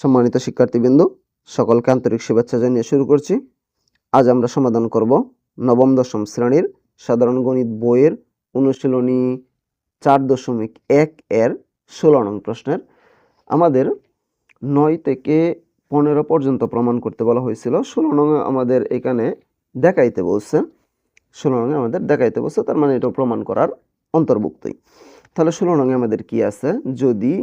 সম্মানিত শিক্ষার্থীবৃন্দ, সকলকে আন্তরিক শুভেচ্ছা জানিয়ে শুরু করছি। আজ আমরা সমাধান করব নবম দশম শ্রেণীর সাধারণ গণিত বইয়ের অনুশীলনী 4.1 এর 16 নং প্রশ্নের। আমাদের 9 থেকে 15 পর্যন্ত প্রমাণ করতে বলা হয়েছিল। 16 নং আমাদের এখানে দেখাইতে বলছে। 16 নং আমাদের দেখাইতে বলছে, তার মানে এটা প্রমাণ করার অন্তর্ভুক্তই। তাহলে 16 নং আমাদের কি আছে? যদি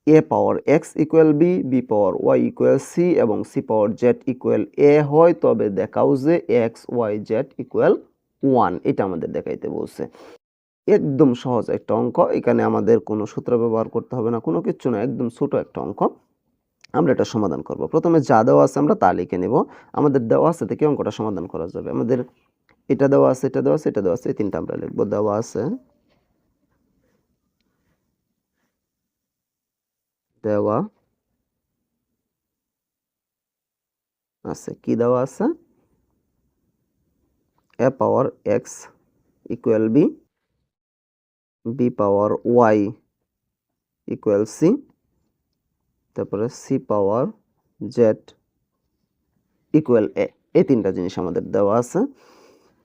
a power x equal b, b power y equal c এবং c power z equal a হয়, তবে দেখাও যে x y z ইকুয়াল 1। এটা আমাদের দেখাইতে বলছে। একদম সহজ একটা অঙ্ক। এখানে আমাদের কোনো সূত্র ব্যবহার করতে হবে না, কোনো কিছু না, একদম ছোট একটা অঙ্ক। আমরা এটা সমাধান করব। প্রথমে যা দেওয়া আছে আমরা তা লিখে নেব। আমাদের দেওয়া আছে থেকে অঙ্কটা সমাধান করা যাবে। আমাদের এটা দেওয়া আছে, এটা দেওয়া আছে, এটা দেওয়া আছে, এই তিনটা আমরা লিখব। দেওয়া আছে, দেওয়া আছে, কি দেওয়া আছে? a power x equal b, b power y equal c, তারপরে c power z equal a। এই তিনটা জিনিস আমাদের দেওয়া আছে।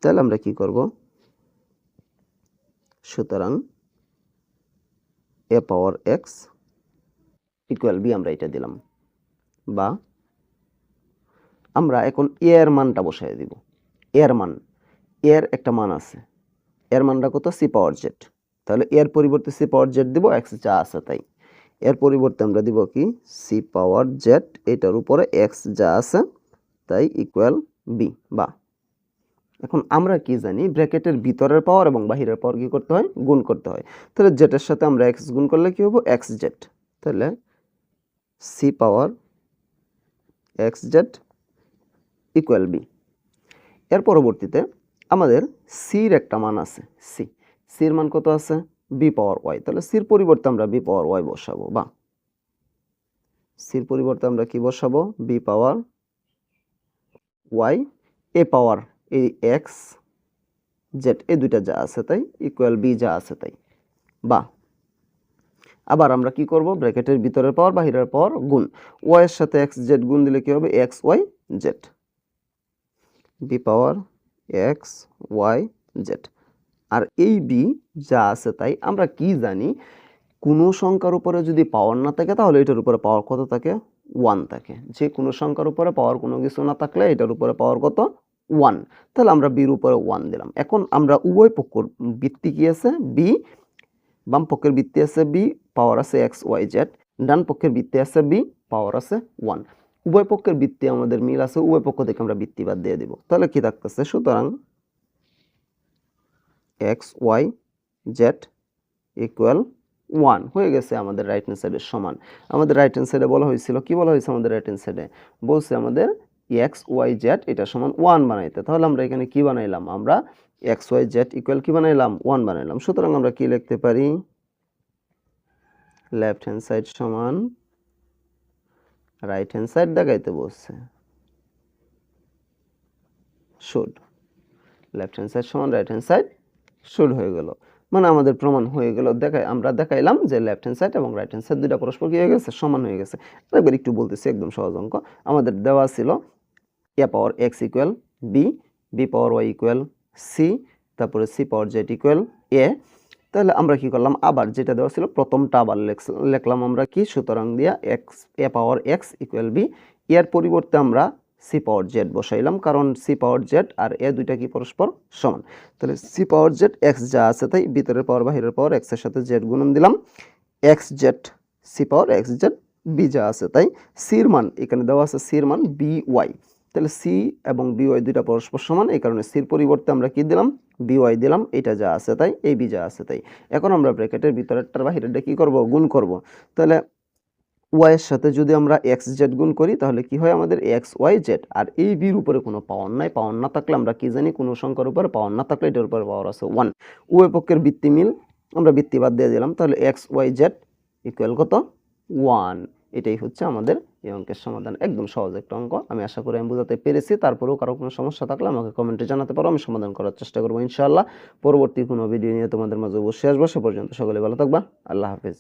তাহলে আমরা কি করব? সুতরাং a power x equal b আমরা এটা দিলাম, বা আমরা এখন a এর মানটা বসাই দিব। a এর মান, a এর একটা মান আছে, এর মানটা কত? c পাওয়ার z। তাহলে এর পরিবর্তে c পাওয়ার z দিব, x যা আছে তাই। এর পরিবর্তে আমরা দিব কি? c পাওয়ার z, এটার উপরে x যা আছে তাই ইকুয়াল b। বা এখন আমরা কি জানি? ব্র্যাকেটের ভিতরের পাওয়ার এবং বাহিরের পাওয়ার কি করতে হয়? গুণ করতে হয়। তাহলে z এর সাথে আমরা x গুণ করলে কি হবে? xz। তাহলে c পাওয়ার xz ইকুয়াল b। এর পরবর্তীতে আমাদের c এর একটা মান আছে, c এর মান কত আছে? b পাওয়ার y। তাহলে c এর পরিবর্তে আমরা b পাওয়ার y বসাবো, বা c এর পরিবর্তে আমরা কি বসাবো? b পাওয়ার y, a পাওয়ার এই x z, এই দুইটা যা আছে তাই ইকুয়াল b যা আছে তাই। বা আবার আমরা কি করব? ব্র্যাকেটের ভিতরের পাওয়ার বাহিরের পাওয়ার গুণ, y এর সাথে x z গুণ দিলে কি হবে? x y z, b পাওয়ার x y z। আর এই b যা আছে তাই। আমরা কি জানি? কোনো সংখ্যার উপরে যদি পাওয়ার না থাকে তাহলে এটার উপরে পাওয়ার কত থাকে? 1 থাকে। যে কোনো সংখ্যার উপরে পাওয়ার কোনো কিছু না থাকলে এটার উপরে পাওয়ার কত? 1। তাহলে আমরা b এর উপরে 1 দিলাম। এখন আমরা উভয় পক্ষের ভিত্তি কি আছে? b। বাম পক্ষের ভিত্তি আছে b, পাওয়ার আছে x y z। ডান পক্ষের ভিত্তি আছে b, পাওয়ার আছে 1। উভয় পক্ষের ভিত্তি আমাদের মিল আছে, উভয় পক্ষ থেকে আমরা ভিত্তি বাদ দিয়ে দিব। তাহলে কি থাকতেছে? সুতরাং x y z ইকুয়াল 1 হয়ে গেছে আমাদের রাইট হ্যান্ড সাইডের সমান। আমাদের রাইট হ্যান্ড সাইডে বলা হয়েছিল, কি বলা হয়েছে আমাদের রাইট হ্যান্ড সাইডে? বলছে আমাদের x y z এটা সমান 1 বানাইতে। তাহলে আমরা এখানে কি বানাইলাম? আমরা x y z ইকুয়াল কি বানাইলাম? 1 বানাইলাম। সুতরাং আমরা কি লিখতে পারি? লেফট হ্যান্ড সাইড সমান রাইট হ্যান্ড সাইড দেখাইতে বলছে, শুড। লেফট হ্যান্ড সাইড সমান রাইট হ্যান্ড সাইড শুড হয়ে গেল। মানে আমাদের প্রমাণ হয়ে গেল। আমরা দেখাইলাম যে লেফট হ্যান্ড সাইড এবং রাইট হ্যান্ড সাইড দুইটা পরস্পর কি হয়ে গেছে? সমান হয়ে গেছে। একবার একটু বলতেছি, একদম সহজ অঙ্ক। আমাদের দেওয়া ছিল a power x equal b, b power y equal c, তারপরে c power z equal a। তাহলে আমরা কি করলাম? আবার যেটা দেওয়া ছিল প্রথমটা আবার লিখলাম আমরা কি? সুতরাং দিয়া a power x equal b। এর পরিবর্তে আমরা c পাওয়ার z বসাইলাম, কারণ c power z R a দুইটা কি পরস্পর সমান। তাহলে c পাওয়ার z x যা আছে তাই, ভিতরের পাওয়ার বাহিরের পাওয়ার x এর সাথে z গুণন দিলাম, x z c পাওয়ার x z b যা আছে তাই। c এর মান এখানে দেওয়া আছে, c এর মান by। তাহলে c এবং by দুইটা পরস্পর সমান, এই কারণে c এর পরিবর্তে আমরা কি দিলাম? by দিলাম। এটা যা আছে তাই, এই b যা আছে তাই। এখন আমরা ব্র্যাকেটের ভিতরেরটার বাহিরেরটা কি করব? গুণ করব। তাহলে y এর সাথে যদি আমরা xz গুণ করি তাহলে কি হয়? আমাদের xyz। আর এই b এর উপরে কোনো পাওয়ার নাই। পাওয়ার না থাকলে আমরা কি জানি? কোনো সংখ্যার উপরে পাওয়ার না থাকলে এটার উপরে পাওয়ার আছে 1। উভয় পক্ষের ভিত্তি মিল, আমরা ভিত্তি বাদ দিয়ে দিলাম। তাহলে xyz ইকুয়াল কত? 1। এটাই হচ্ছে আমাদের এই অঙ্কের সমাধান। একদম সহজ একটা অঙ্ক। আমি আশা করি আমি বোঝাতে পেরেছি। তারপরেও কারো কোনো সমস্যা থাকলে আমাকে কমেন্টে জানাতে পারো, আমি সমাধান করার চেষ্টা করবো ইনশাআল্লাহ। পরবর্তী কোনো ভিডিও নিয়ে তোমাদের মাঝে অবশ্যই আসবো। সে পর্যন্ত সকলে ভালো থাকবা। আল্লাহ হাফেজ।